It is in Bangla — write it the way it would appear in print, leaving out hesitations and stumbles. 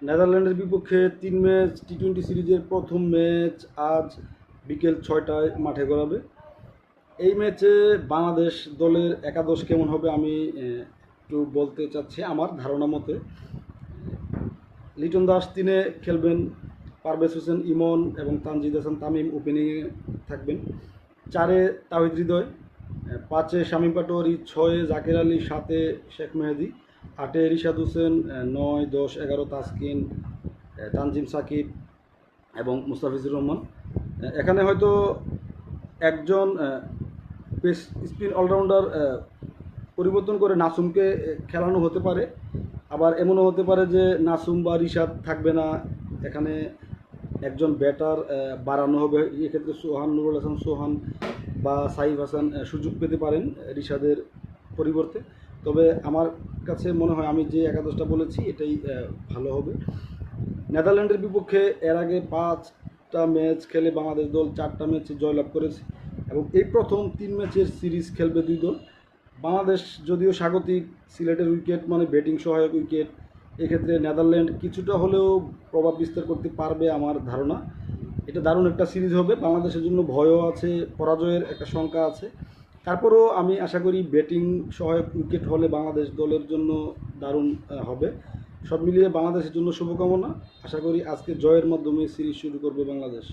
নেদারল্যান্ডের বিপক্ষে ৩ ম্যাচ টি-20 সিরিজের প্রথম ম্যাচ আজ বিকেল ৬টায় মাঠে গড়াবে। এই ম্যাচে বাংলাদেশ দলের একাদশ কেমন হবে আমি একটু বলতে চাচ্ছি। আমার ধারণা মতে লিটন দাস ৩-এ খেলবেন, পারভেজ হোসেন ইমন এবং তানজিদ হাসান তামিম ওপেনিংয়ে থাকবেন, ৪-এ তাওহিদ হৃদয়, ৫-এ শামীম পাটোয়ারি, ৬-এ জাকের আলী, ৭-এ শেখ মেহেদী, ৮-এ রিশাদ হোসেন, ৯, ১০, ১১ তাসকিন, তানজিম সাকিব এবং মুস্তাফিজুর রহমান। এখানে হয়তো একজন পেস স্পিন অলরাউন্ডার পরিবর্তন করে নাসুমকে খেলানো হতে পারে, আবার এমনও হতে পারে যে নাসুম বা রিশাদ থাকবে না, এখানে একজন ব্যাটার বাড়ানো হবে। এক্ষেত্রে সোহান, নুরুল হাসান সোহান বা সাইফ হাসান সুযোগ পেতে পারেন রিশাদের পরিবর্তে। তবে আমার কাছে মনে হয় আমি যে একাদশটা বলেছি এটাই ভালো হবে। নেদারল্যান্ডের বিপক্ষে এর আগে 5টা ম্যাচ খেলে বাংলাদেশ দল 4টা ম্যাচে জয়লাভ করেছে এবং এই প্রথম 3 ম্যাচের সিরিজ খেলবে 2 দল। বাংলাদেশ যদিও স্বাগতিক, সিলেটের উইকেট মানে ব্যাটিং সহায়ক উইকেট, এক্ষেত্রে নেদারল্যান্ড কিছুটা হলেও প্রভাব বিস্তার করতে পারবে আমার ধারণা। এটা দারুণ একটা সিরিজ হবে, বাংলাদেশের জন্য ভয়ও আছে, পরাজয়ের একটা শঙ্কা আছে। তারপরেও আমি আশা করি ব্যাটিং সহায়ক উইকেট হলে বাংলাদেশ দলের জন্য দারুণ হবে। সব মিলিয়ে বাংলাদেশের জন্য শুভকামনা। আশা করি আজকে জয়ের মাধ্যমে সিরিজ শুরু করবে বাংলাদেশ।